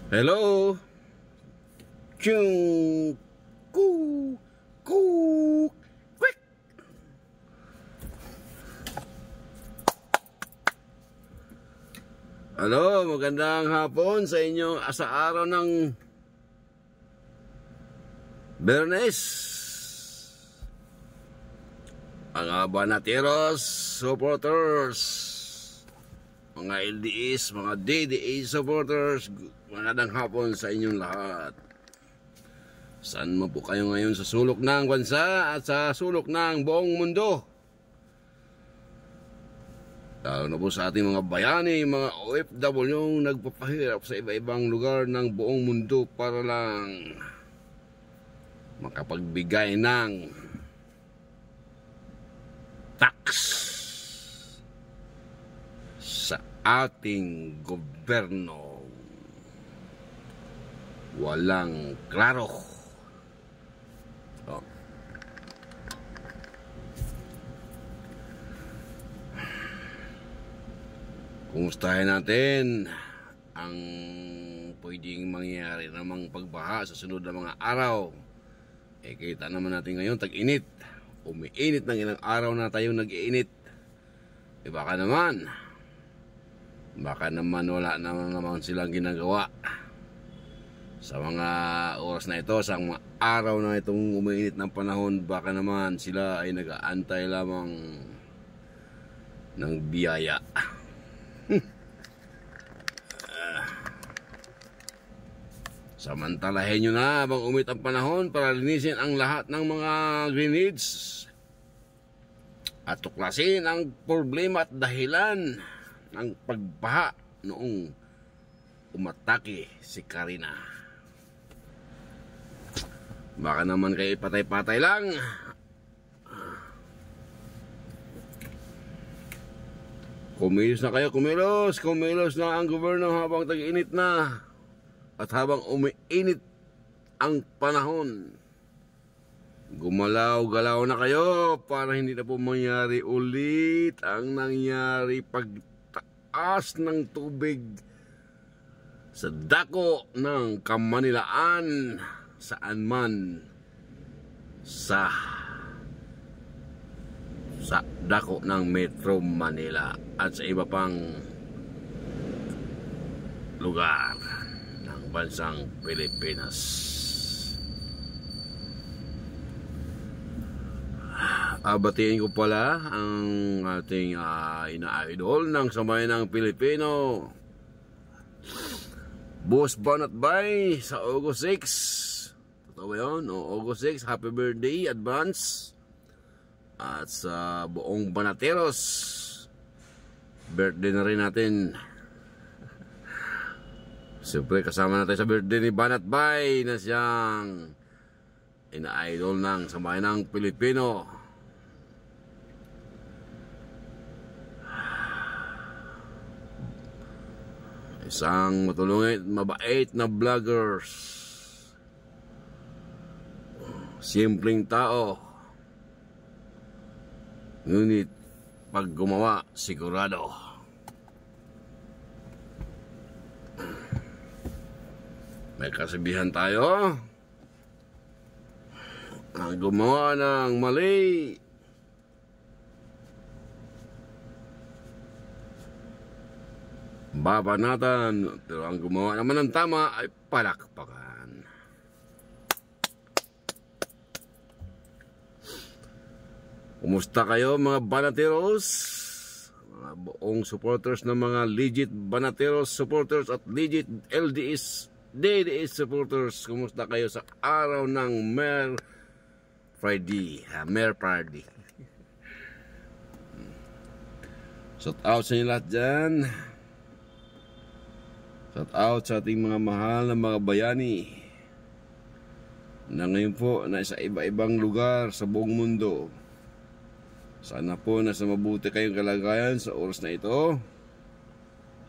Hello. Chung ku ku quick. Hello, magandang hapon sa inyo sa araw ng Biyernes. Mga Banateros supporters, mga LDS, mga DDA supporters, magandang hapon sa inyong lahat. Saan mo po kayo ngayon sa sulok ng bansa at sa sulok ng buong mundo? Lalo na po sa ating mga bayani, mga OFW nagpapahirap sa iba-ibang lugar ng buong mundo para lang makapagbigay ng tax sa ating gobyerno. Walang klaro. Kumustahin natin ang pwedeng mangyari namang pagbaha sa sunod na mga araw. Kita naman natin ngayon tag-init. Umiinit ng ilang araw na tayong nag-iinit. Baka naman wala naman silang ginagawa sa mga oras na ito, sa mga araw na itong umiinit ng panahon. Baka naman sila ay nag-aantay lamang ng biyaya. Samantalahin nyo na habang umit ang panahon para linisin ang lahat ng mga grenades at tuklasin ang problema at dahilan ng pagbaha noong umatake si Karina. Baka naman kayo patay-patay lang. Kumilos na kayo, kumilos na ang gobyerno habang tag-init na at habang umiinit ang panahon. Gumalaw-galaw na kayo para hindi na po mangyari ulit ang nangyari pagtaas ng tubig sa dako ng Kamanilaan, saan man sa dako ng Metro Manila at sa iba pang lugar ng bansang Pilipinas. Batiin ko pala ang ating ina-idol ng sambayan ng Pilipino, Boss Banatbay, sa August 6. Totoo ba yun? August 6, happy birthday advance. At sa buong Banateros, birthday na rin natin. Siyempre kasama natin sa birthday ni Banatbay na siyang ina-idol ng sambayan ng Pilipino. Isang matulungit, mabait na vloggers. Simpleng tao, ngunit pag gumawa, sigurado. May kasabihan tayo, ang gumawa ng mali babanatan, pero ang gumawa naman ng tama ay palakpakan. Kumusta kayo mga Banateros? Mga buong supporters ng mga legit Banateros supporters at legit LDS DDS supporters, kumusta kayo sa araw ng Mer Friday, Mer Party? Shout out sa inyo lahat dyan. Shout out sa ating mga mahal na mga bayani na ngayon po nasa iba-ibang lugar sa buong mundo. Sana po nasa mabuti kayong kalagayan sa oras na ito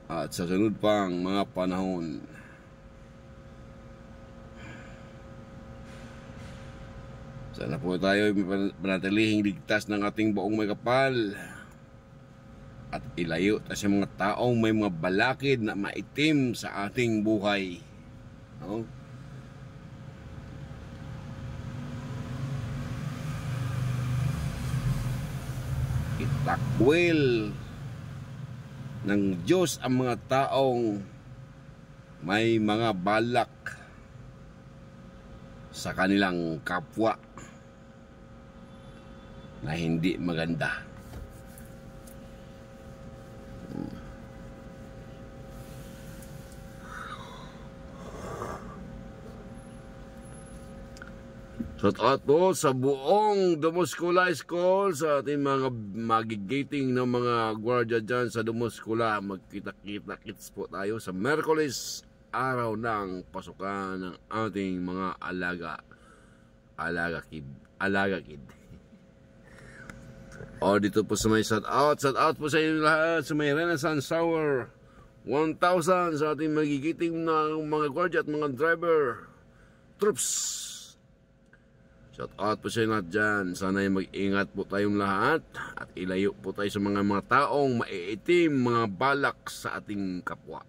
at sa sunod pang mga panahon. Sana po tayo panatilihing ligtas ng ating buong may kapal at ilayo sa mga taong may mga balakid na maitim sa ating buhay. No? Itakwil ng Diyos ang mga taong may mga balak sa kanilang kapwa na hindi maganda. Shout out po sa buong Dumoskula School, sa ating mga magigating ng mga gwardiya dyan sa Dumoskula. Magkita-kita-kits po tayo sa Merkulis, araw ng pasukan ng ating mga alaga kid. O dito po sa may shout out po sa inyo lahat sa may Renaissance Tower 1,000, sa ating magigiting ng mga gwardiya at mga driver troops. Shout out po sa inyo lahat dyan. Sana'y mag-ingat po tayong lahat at ilayo po tayo sa mga taong maiitim, mga balak sa ating kapwa.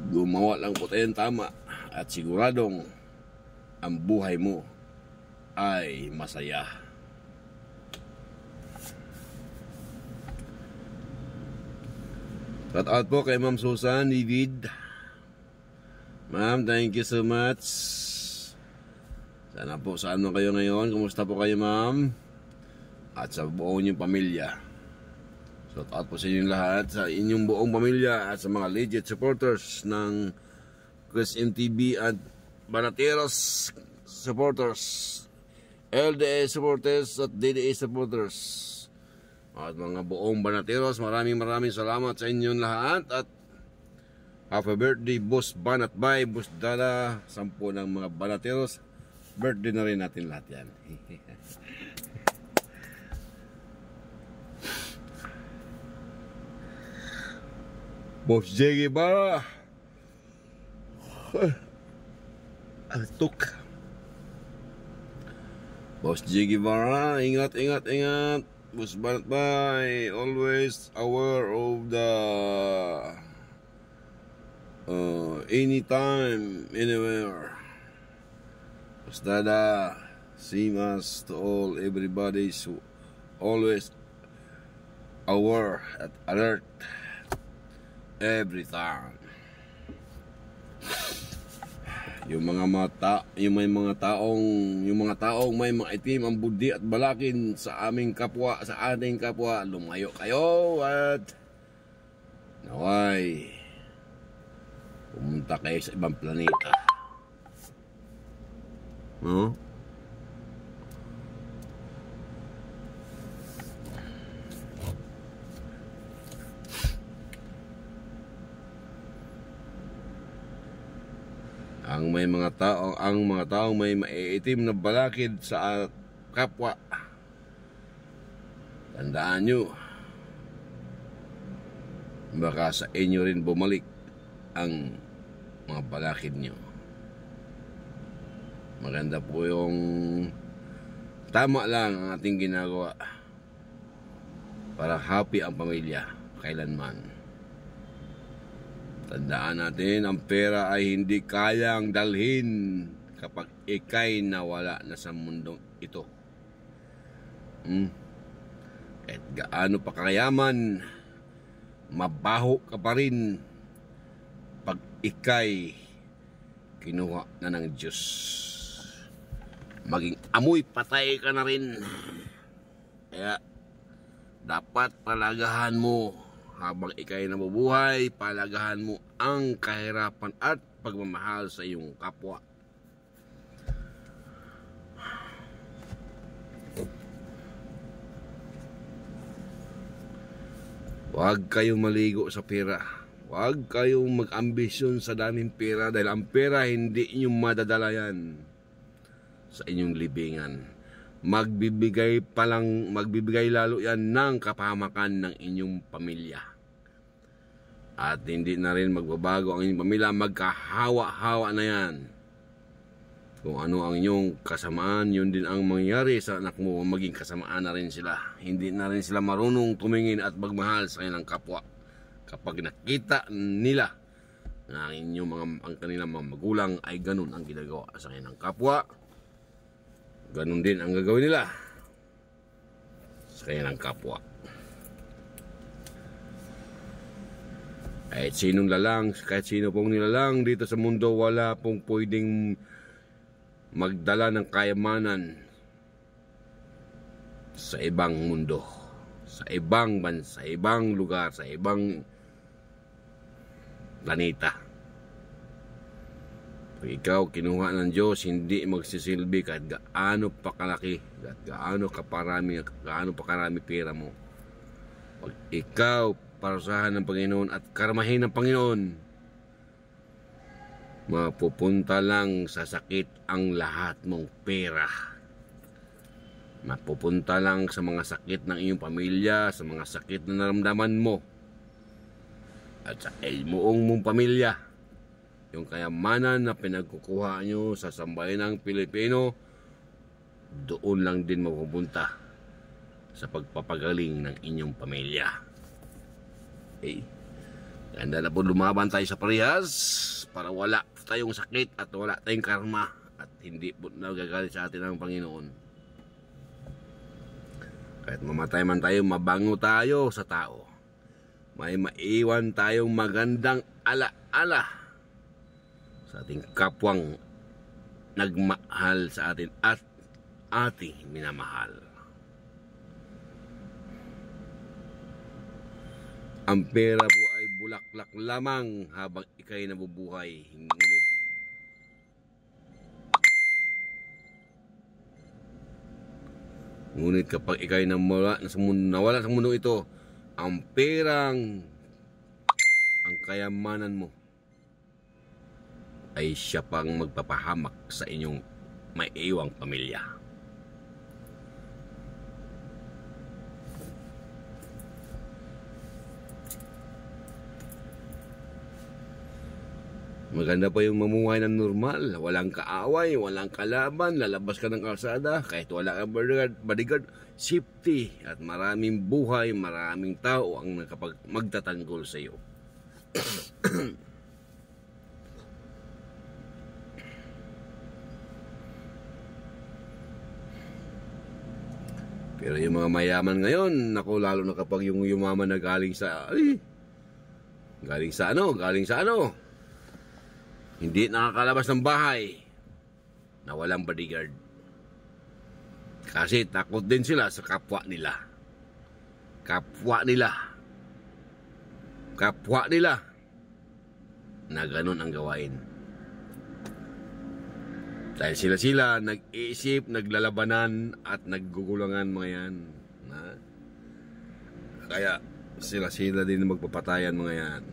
Gumawa lang po tayong tama at siguradong ang buhay mo ay masaya. Shout out po kay Ma'am Susan David. Ma'am, thank you so much. Sana po saan mo kayo ngayon. Kumusta po kayo, ma'am? At sa buong inyong pamilya. Shout out po sa inyong lahat, sa inyong buong pamilya at sa mga legit supporters ng Chris MTV at Banateros supporters, LDA supporters at DDA supporters at mga buong Banateros. Maraming salamat sa inyong lahat at happy birthday Boss Banat Bay, Boss Dala, 10 ng mga Banateros. Birthday na rin natin lahat yan. Boss Jiggy ba? Altuk. Boss Jiggy Vara, ingat. Boss Banat Bay, always aware of the anytime, anywhere. Boss Dada, same as to all, everybody, so always aware at alert every time. Yung mga taong may mga itim ang budi at balakin sa ating kapwa, lumayo kayo at naway pumunta kayo sa ibang planeta. No? Ang mga taong may maiitim na balakid sa kapwa, tandaan nyo, baka sa inyo rin bumalik ang mga balakid nyo. Maganda po yung tama lang ang ating ginagawa para happy ang pamilya kailanman. Tandaan natin, ang pera ay hindi kayang dalhin kapag ikay nawala na sa mundong ito. Kahit gaano pa kayaman, mabaho ka pa rin pag ikay kinuha na ng Diyos. Maging amoy patay ka na rin. Kaya dapat palagahan mo habang ikay nabubuhay, palagahan mo ang kahirapan at pagmamahal sa iyong kapwa. Huwag kayong maligo sa pera. Huwag kayong mag-ambisyon sa daming pera dahil ang pera hindi inyong madadala yan sa inyong libingan. Magbibigay lalo yan ng kapahamakan ng inyong pamilya. At hindi na rin magbabago ang inyong pamilya. Magkahawa-hawa na yan. Kung ano ang inyong kasamaan, yun din ang mangyayari sa anak mo. Maging kasamaan na rin sila. Hindi na rin sila marunong tumingin at magmahal sa kanilang kapwa. Kapag nakita nila na ang kanilang mga magulang ay ganun ang ginagawa sa kanilang kapwa, ganun din ang gagawin nila sa kanilang kapwa. Kahit sinong lalang, kahit sino pong nilalang dito sa mundo, wala pong pwedeng magdala ng kayamanan sa ibang mundo, sa ibang bansa, sa ibang lugar, sa ibang planeta. Pag ikaw kinuha ng Diyos, hindi magsisilbi kahit gaano pa kalaki, kahit gaano pa karami pera mo. Pag ikaw parusahan ng Panginoon at karmahin ng Panginoon, mapupunta lang sa sakit ang lahat mong pera. Mapupunta lang sa mga sakit ng iyong pamilya, sa mga sakit na naramdaman mo, at sa ilmuong mong pamilya. Yung kayamanan na pinagkukuha nyo sa sambayanang Pilipino, doon lang din mapupunta sa pagpapagaling ng inyong pamilya. Okay? Ganda na po lumaban tayo sa parehas para wala tayong sakit at wala tayong karma at hindi po nagagalit sa atin ang Panginoon. Kahit mamatay man tayo, mabango tayo sa tao. May maiwan tayong magandang ala-ala sa ating kapwang nagmahal sa atin at ating minamahal. Ang pera po ay bulaklak lamang habang ikay nabubuhay. Ngunit kapag ikay nawala sa mundo ito, ang perang, ang kayamanan mo ay siya pang magpapahamak sa inyong maiiwang pamilya. Maganda pa yung mamuhay ng normal, walang kaaway, walang kalaban, lalabas ka ng kalsada, kahit wala kang bodyguard, safety, at maraming buhay, maraming tao ang magtatanggol sa iyo. Pero yung mga mayaman ngayon, naku, lalo na kapag yung yumaman na galing sa ano, hindi nakakalabas ng bahay na walang bodyguard. Kasi takot din sila sa kapwa nila. Kapwa nila na ganun ang gawain. Dahil sila nag-iisip, naglalabanan at naggugulangan mga yan. Kaya sila din magpapatayan mga yan.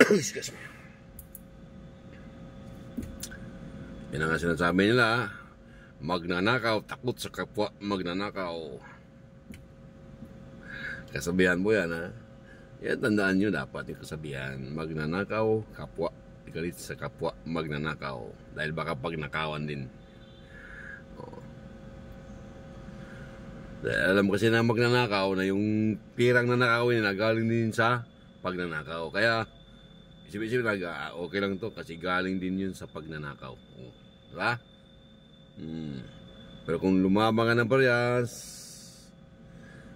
Excuse me. Yan ang sinasabi nila, magnanakaw, takot sa kapwa magnanakaw. Kasabihan mo yan, ha? Yan, tandaan nyo dapat yung kasabihan, magnanakaw, kapwa, galit sa kapwa magnanakaw. Dahil baka pagnakawan din. Dahil alam kasi na magnanakaw na yung pirang nanakawin na galing din sa pagnanakaw. Kaya isip-isip na, okay lang to kasi galing din yun sa pagnanakaw. Diba? Pero kung lumabang ka ng parehas,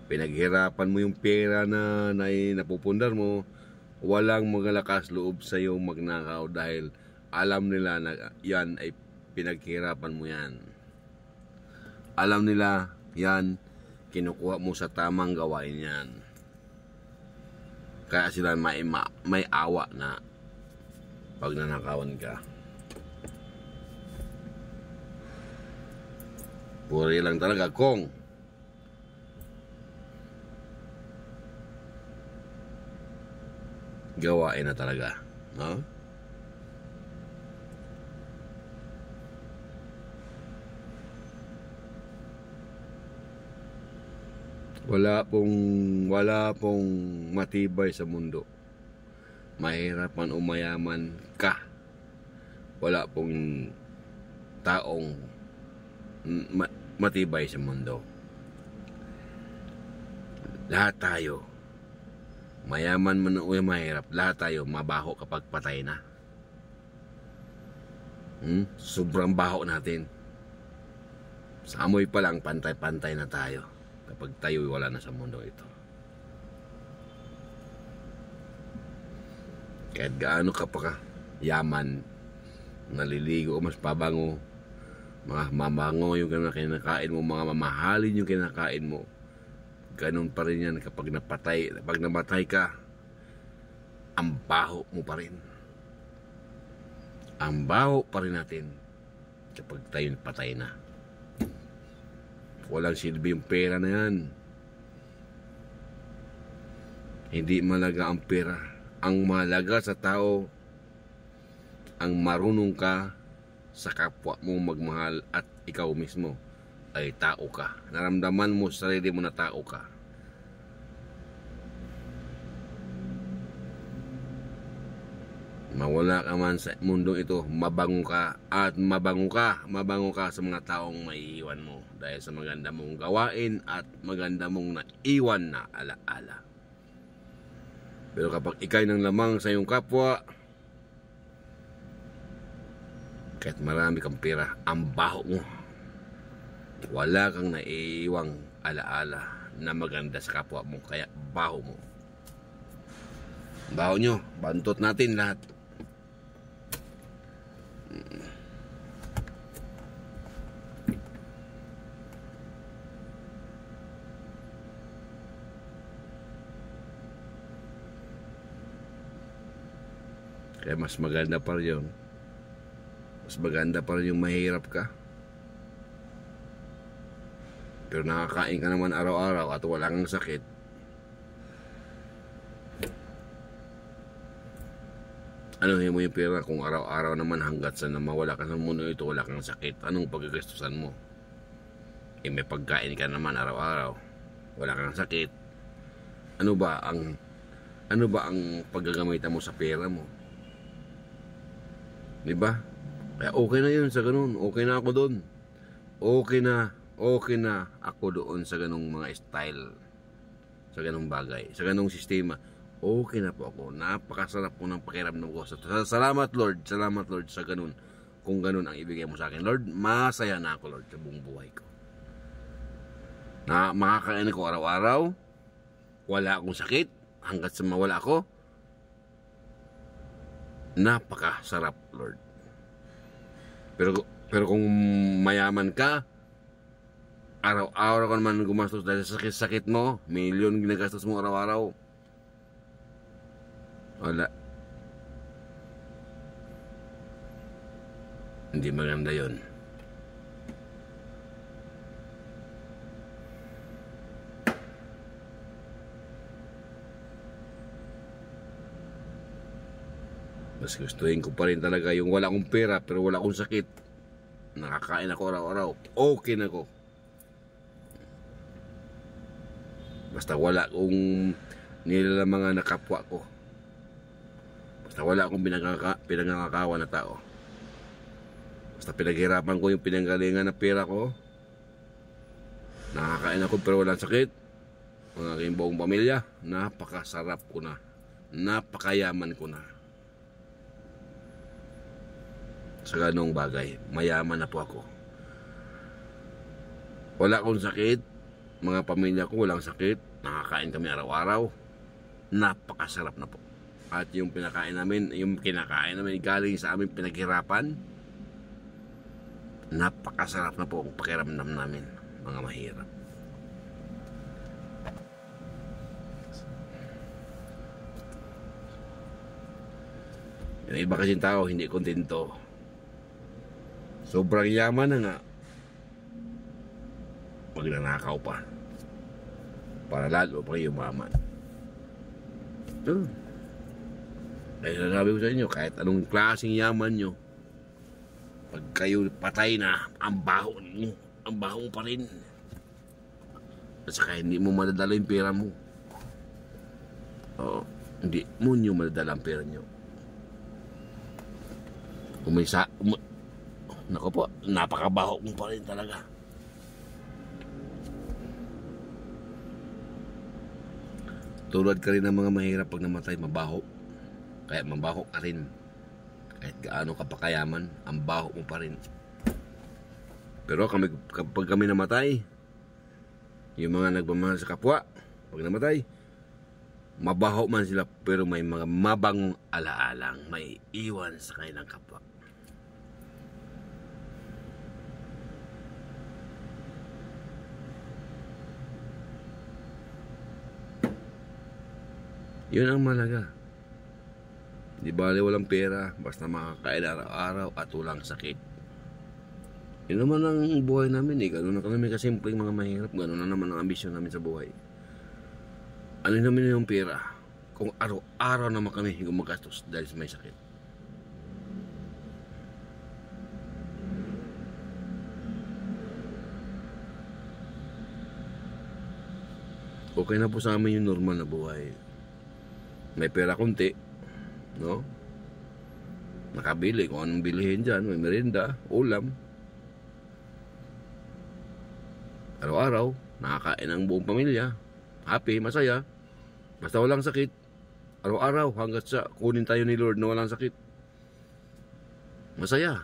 pinaghirapan mo yung pera na napupundar mo, walang magalakas loob sa iyo magnakaw dahil alam nila na yan ay pinaghirapan mo yan. Alam nila yan, kinukuha mo sa tamang gawain yan. Kaya sila may awa na pag nanakawan ka. Puri lang talaga kung gawain na talaga, no? Wala pong matibay sa mundo. Mahirap man o mayaman ka, wala pong taong matibay sa mundo. Lahat tayo, mayaman man o mahirap, lahat tayo mabaho kapag patay na. Sobrang baho natin. Sa amoy pa lang, pantay-pantay na tayo kapag tayo wala na sa mundo ito. Kahit gaano ka pa yaman, naliligo o mas pabango, mga mabango yung kinakain mo, mga mamahalin yung kinakain mo, ganun pa rin yan kapag namatay ka, ang baho mo pa rin. Ang baho pa rin natin kapag tayo patay na. Walang silbi yung pera na yan. Hindi malaga ang pera. Ang malaga sa tao, ang marunong ka sa kapwa mo magmahal at ikaw mismo ay tao ka. Naramdaman mo sa sarili mo na tao ka. Mawala ka man sa mundong ito, mabango ka at mabango ka sa mga taong maiiwan mo dahil sa maganda mong gawain at maganda mong naiwan na alaala. Pero kapag ikay ng lamang sa iyong kapwa, kahit marami kang pera, ang baho mo, wala kang naiiwang alaala na maganda sa kapwa mo, kaya baho mo. Baho nyo, bantot natin lahat. Kaya mas maganda pa rin yun. Mas maganda pa rin yung mahirap ka, pero nakakain ka naman araw-araw at wala kang sakit. Ano mo yung pera kung araw-araw naman hanggat sa na mawala ka sa mundo ito, wala kang sakit? Anong pagkagastusan mo? May pagkain ka naman araw-araw, wala kang sakit. Ano ba ang paggagamitan mo sa pera mo? Diba? Kaya okay na yun sa ganun. Okay na ako doon. Okay na ako doon sa ganung mga style, sa ganung bagay, sa ganung sistema. Okay na po ako. Napakasarap po ng pakiramdam ko. Salamat Lord sa ganun. Kung ganun ang ibigay mo sa akin, Lord, masaya na ako, Lord, sa buong buhay ko. Na makakain ko araw-araw, wala akong sakit, hanggat sa mawala ako. Napakasarap, Lord. Pero kung mayaman ka, araw-araw ka naman gumastos dahil sa sakit-sakit mo, milyon ginagastos mo araw-araw. Wala. Hindi maganda yun. Mas gustuhin ko pa rin talaga yung wala akong pera pero wala akong sakit. Nakakain ako araw-araw. Okay na ko. Basta wala akong nilalamangan na kapwa ko. Basta wala akong pinangangakawa na tao. Basta pinaghirapan ko yung pinanggalingan na pera ko. Nakakain ako pero walang sakit. Ang aking buong pamilya, napakasarap ko na. Napakayaman ko na. Sa ganong bagay, mayaman na po ako. Wala akong sakit. Mga pamilya ko walang sakit. Nakakain kami araw-araw. Napakasarap na po. At yung kinakain namin galing sa aming pinaghirapan. Napakasarap na po ang pakiramdam namin, mga mahirap. Yung iba kasing tao hindi kontento. Sobrang yaman na nga, magnanakaw pa para lalo pa yumaman. Ito. Kaya sabi ko sa inyo, kahit anong klaseng yaman nyo, pag kayo patay na, ang baho ninyo, ang baho pa rin. At saka hindi mo madadala yung pera mo. Oo, hindi mo nyo madadala ang pera nyo. Naku po, napakabaho mo pa rin talaga. Tulad ka rin ng mga mahirap pag namatay, mabaho. Kaya mabaho ka rin. Kahit gaano ka pa kayaman, ang baho mo pa rin. Pero kapag kami namatay, yung mga nagmamahal sa kapwa, pag namatay, mabaho man sila pero may mga mabangong alaalang may iwan sa kanilang kapwa. Yun ang malaga. Di bale walang pera, basta makakain araw-araw at walang sakit. Yun naman ang buhay namin eh. Ganun na kami kasimpleng mga mahirap. Ganun na naman ang ambisyon namin sa buhay. Ano namin yung pera? Kung araw-araw naman kami gumagastos dahil may sakit. Okay na po sa amin yung normal na buhay. May pera konti, no? Nakabili kung anong bilihin dyan. May merienda, ulam. Araw-araw, nakakain ang buong pamilya. Happy, masaya. Basta walang sakit. Araw-araw, hanggat sa kunin tayo ni Lord na walang sakit. Masaya.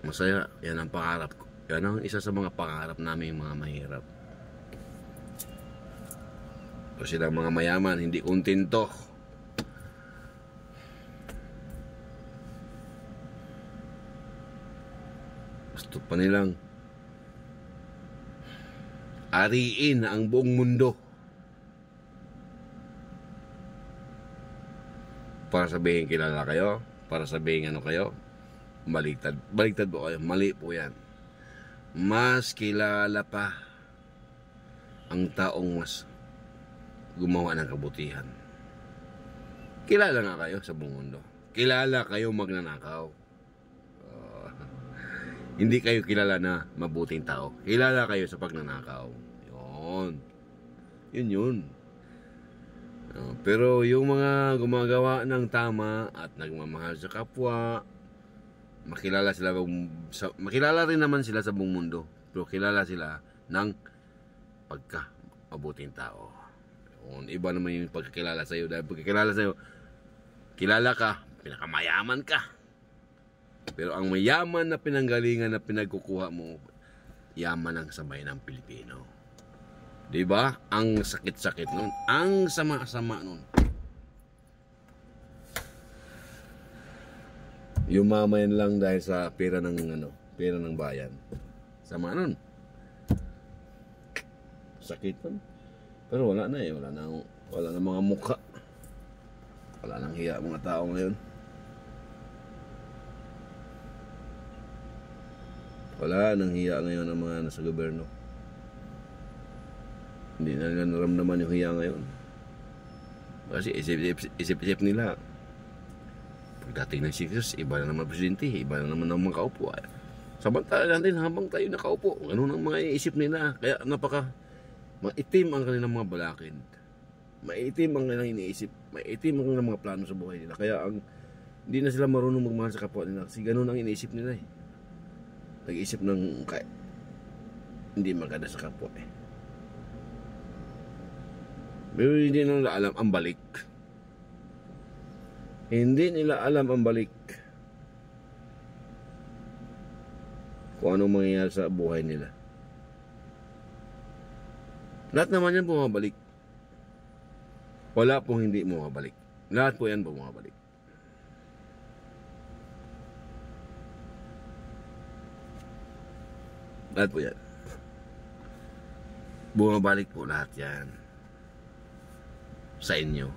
Masaya, yan ang pangarap ko. Yan ang isa sa mga pangarap namin mga mahirap. Kasi silang mga mayaman, hindi kontento. Gusto pa nilang ariin ang buong mundo. Para sabihin kilala kayo, para sabihin ano kayo, baliktad. Baliktad po kayo, mali po yan. Mas kilala pa ang taong mas gumawa ng kabutihan. Kilala nga kayo sa buong mundo. Kilala kayo magnanakaw. Hindi kayo kilala na mabuting tao. Kilala kayo sa pagnanakaw. Yun. Yun. Pero yung mga gumagawa ng tama at nagmamahal sa kapwa, makilala rin naman sila sa buong mundo. Pero kilala sila ng pagka-mabuting tao. Iba naman yung pagkakilala sa'yo. Dahil pagkakilala sa'yo, kilala ka, pinakamayaman ka. Pero ang mayaman na pinanggalingan na pinagkukuha mo, yaman ang sabay ng Pilipino. Diba? Ang sakit-sakit nun. Ang sama-sama nun. Yumamayan lang dahil sa pera ng bayan. Sama nun. Sakit nun. Pero wala na eh, wala na mga mukha. Wala nang hiya mga tao ngayon. Wala nang hiya ngayon ang mga nasa gobyerno. Hindi na nila naramdaman yung hiya ngayon. Kasi isip-isip nila. Pagdating ng 6 years, iba na naman presidente, iba na naman ang mga kaupo. Samantala natin habang tayo nakaupo, ano nang mga iisip nila. Kaya maitim ang kanilang mga balakid. Maitim ang kanilang iniisip. Maitim ang kanilang mga plano sa buhay nila. Kaya hindi na sila marunong magmahal sa kapwa nila. Kasi ganun ang iniisip nila eh. Nag-iisip ng hindi maganda sa kapwa eh. Pero hindi nila alam ang balik. Hindi nila alam ang balik. Kung anong mangyayari sa buhay nila. Lahat naman yan bumabalik. Wala pong hindi bumabalik. Lahat po yan bumabalik. Lahat po yan. Bumabalik po lahat yan. Sa inyo.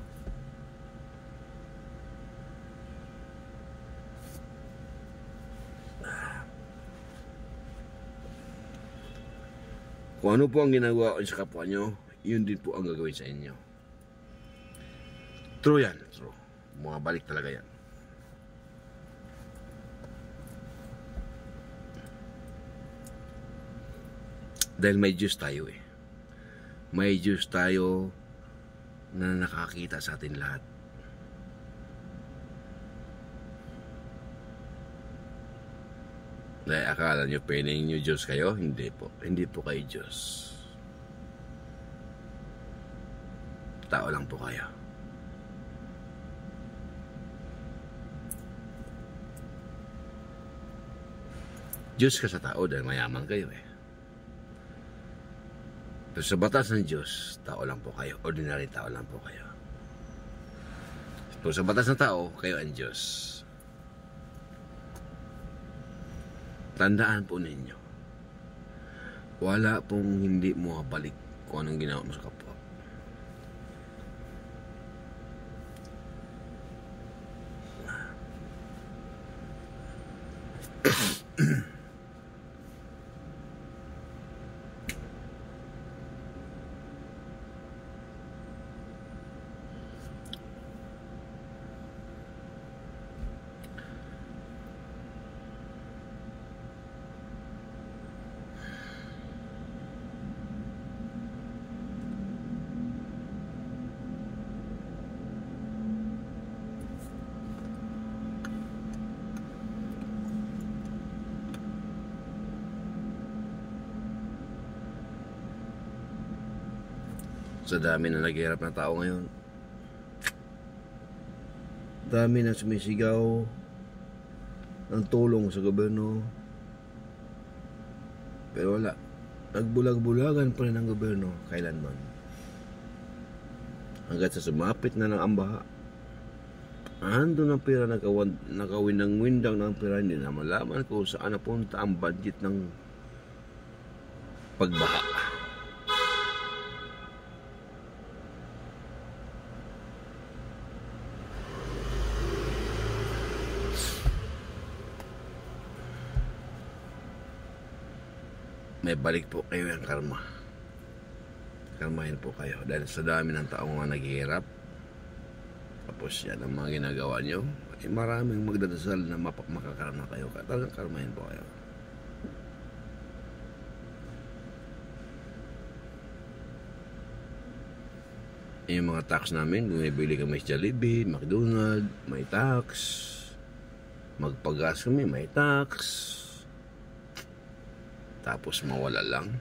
Kung ano po ang ginagawa ko sa kapwa nyo, yun din po ang gagawin sa inyo. True yan. True. Bumabalik talaga yan. Dahil may Diyos tayo eh. may Diyos tayo na nakakita sa atin lahat. Dahil akala nyo piling nyo Diyos kayo? Hindi po. Hindi po kayo Diyos. Tao lang po kayo. Diyos ka sa tao dahil mayaman kayo eh. Pero sa batas ng Diyos, tao lang po kayo. Ordinary tao lang po kayo. Pero sa batas ng tao, kayo ang Diyos. Tandaan po ninyo, wala pong hindi mo balik kung anong ginawa mo sa kapwa. Sa dami na naghihirap na tao ngayon, dami na sumisigaw ng tulong sa gobyerno, pero wala, nagbulag-bulagan pa rin ang gobyerno kailanman, hanggat sa sumapit na ng ambaha, ando ng pera, nakawindang-windang ng pera, hindi na malaman kung saan napunta ang budget ng pagbaha. May balik po kayo yung karma. Karmahin po kayo dahil sa dami ng taong mga naghihirap, tapos yan ang mga ginagawa nyo, ay maraming magdadasal na makakarma kayo. Talagang karmahin po kayo. Yung mga tax namin, bumibili kami sa Jollibee, McDonald's, may tax. Magpagas kami, may tax. Tapos mawala lang.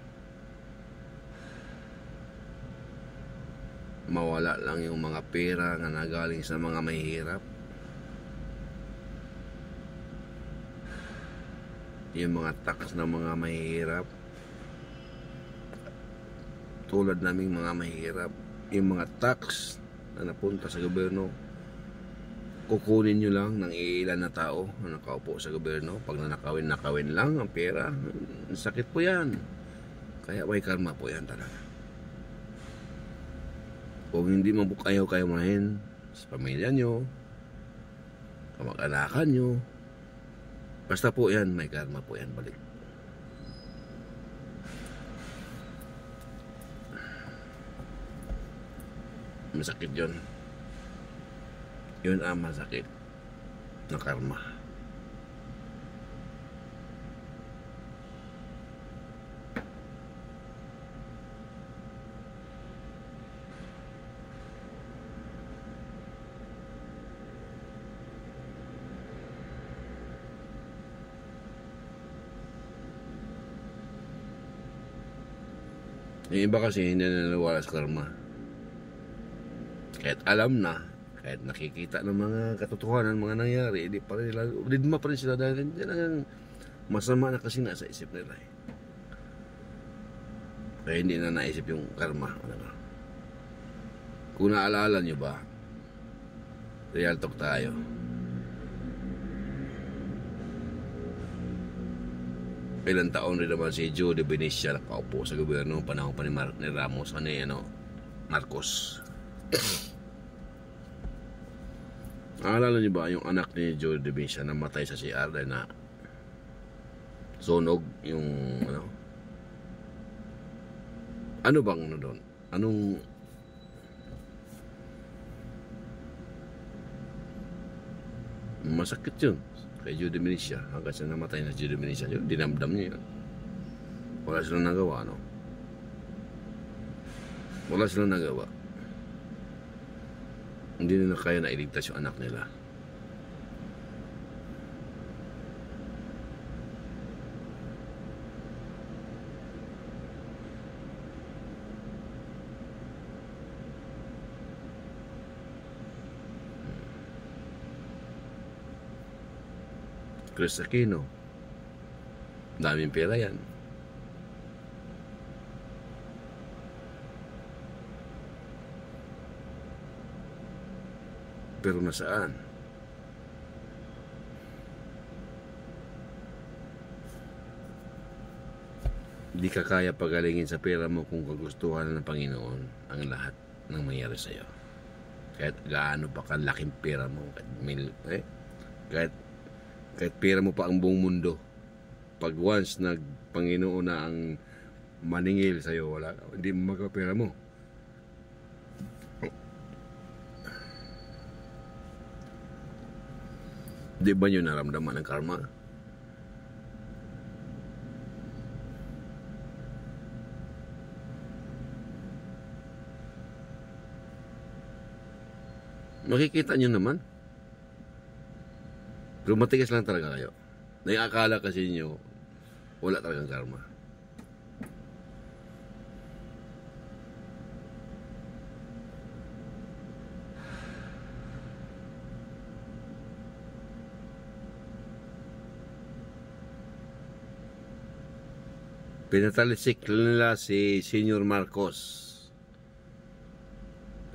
Mawala lang yung mga pera na nagaling sa mga mahihirap. Yung mga tax ng mga mahihirap, tulad naming mga mahihirap, yung mga tax na napunta sa gobyerno, kukunin nyo lang ng ilan na tao na nakaupo sa gobyerno. Pag nakawin lang ang pera, sakit po yan. Kaya may karma po yan talaga. Kung hindi mo po kayo mahin sa pamilya nyo, kamag-anakan nyo, basta po yan, may karma po yan balik. Masakit yun. Yun ang masakit na karma. Yung iba kasi hindi naniniwala sa karma. Kahit alam na, kahit nakikita ng mga katotohanan, mga nangyari, di ma pa rin sila dahil hindi lang masama na kasi nasa isip nila eh. Kaya hindi na naisip yung karma. Kung naalala nyo ba, real talk tayo. Ilang taon rin naman si Joe de Benicia nakaupo sa gobyerno panahon pa ni Ramos, Marcos. Naalala niyo ba yung anak ni Joe de Benicia namatay sa CR dahil na sunog yung ano bang doon? Anong masakit yun kay Joe de Benicia hanggang sa namatay na Joe de Benicia, yun, dinamdam niya yun. Wala silang nagawa, no? Wala silang nagawa. Hindi nila kaya na iligtas yung anak nila. Chris Aquino, daming pera yan. Pero nasaan? Di ka kaya pagalingin sa pera mo kung kagustuhan ng Panginoon ang lahat ng mangyari sa iyo. Kahit gaano pa kalaking pera mo, kahit pera mo pa ang buong mundo, pag once Panginoon na ang maningil sa iyo, hindi mo magkapera mo. Di ba nyo naramdaman ang karma? Makikita nyo naman. Pero matigas lang talaga kayo. Naiakala kasi nyo, wala talagang karma. Pinatalisik nila si Senior Marcos.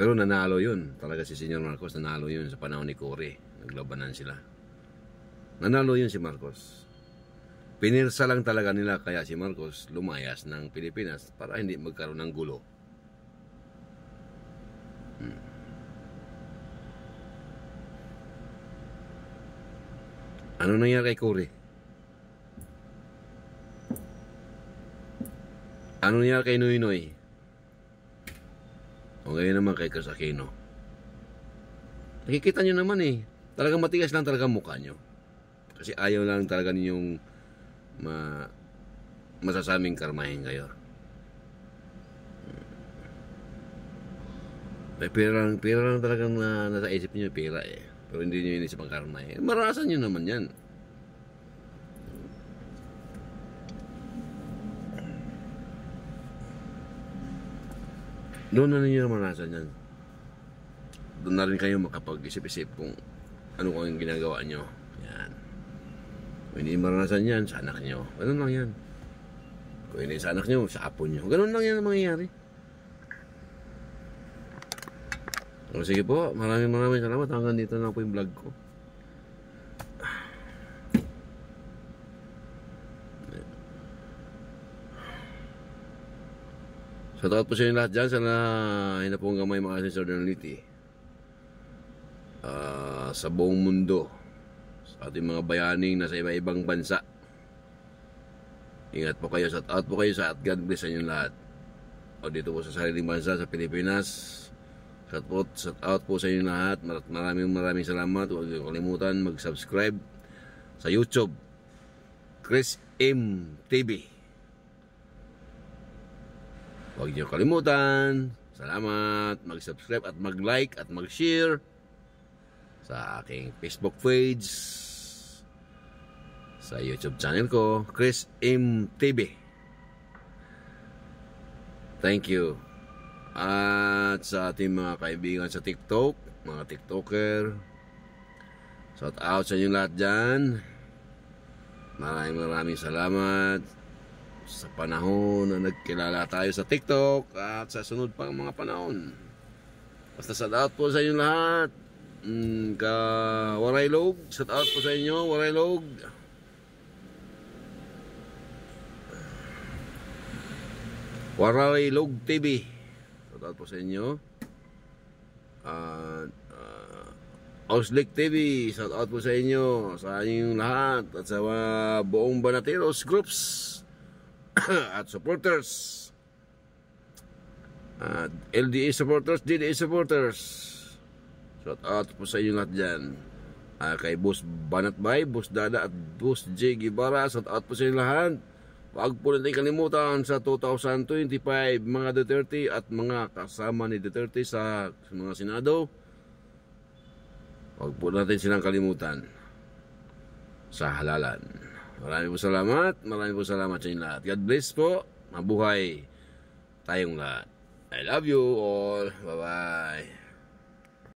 Pero nanalo yun. Talaga si Senior Marcos, nanalo yun sa panahon ni Cory. Naglabanan sila. Nanalo yun si Marcos. Pinirsa lang talaga nila kaya si Marcos lumayas ng Pilipinas para hindi magkaroon ng gulo. Ano nangyari kay Cory? Ano nangyari kay Noynoy? O ngayon naman kay Chris Aquino. Nakikita nyo naman eh. Talagang matigas lang talaga mukha nyo. Kasi ayaw lang talaga ninyong masasaming karmahin kayo. May pera lang talagang nasa isip nyo, pera eh. Pero hindi nyo inisip ang karma eh. Maranasan nyo naman yan. Doon na ninyo maranasan yan. Doon na rin kayo makapag-isip-isip kung ano ang ginagawa nyo. Yan. Kung hindi maranasan yan, sa anak nyo. Ganun lang yan. Kung hindi sa anak nyo, sa apo nyo. Ganun lang yan ang mangyayari. O sige po, maraming salamat. Hanggang dito na po yung vlog ko. Shoutout po sa inyo lahat dyan. Sana hindi na po hanggang may mga sensornality sa buong mundo, sa ating mga bayaning nasa iba-ibang bansa. Ingat po kayo. Shoutout po kayo sa at God bless sa inyo lahat. O dito po sa sariling bansa sa Pilipinas. Shoutout po sa inyo lahat. Maraming salamat. Huwag niyo kalimutan mag-subscribe sa YouTube, Chris M TV. Huwag niyo kalimutan. Salamat. Mag-subscribe at mag-like at mag-share sa aking Facebook page, sa YouTube channel ko, Chris M TV. Thank you. At sa ating mga kaibigan sa TikTok, mga TikToker, shout out sa inyo lahat dyan. Maraming salamat sa panahon na nagkilala tayo sa TikTok at sa sunod pang mga panahon. Basta shout out po sa inyo lahat. Waray Log, shout out po sa inyo, Waray Log. Waray Log TV, shout out po sa inyo. Auslik TV, shout out po sa inyo, sa inyong lahat at sa buong Banateros groups at supporters, at LDA supporters, DDA supporters. Shout out po sa inyo lahat dyan. Kay Boss Banatbay, Boss Dada at Boss J Guevara, shout out po sa inyo lahat. Huwag po natin kalimutan sa 2025 mga Duterte at mga kasama ni Duterte sa mga Senado. Huwag po natin silang kalimutan sa halalan. Maraming po salamat. Maraming po salamat sa inyo lahat. God bless po. Mabuhay tayong lahat. I love you all. Bye-bye.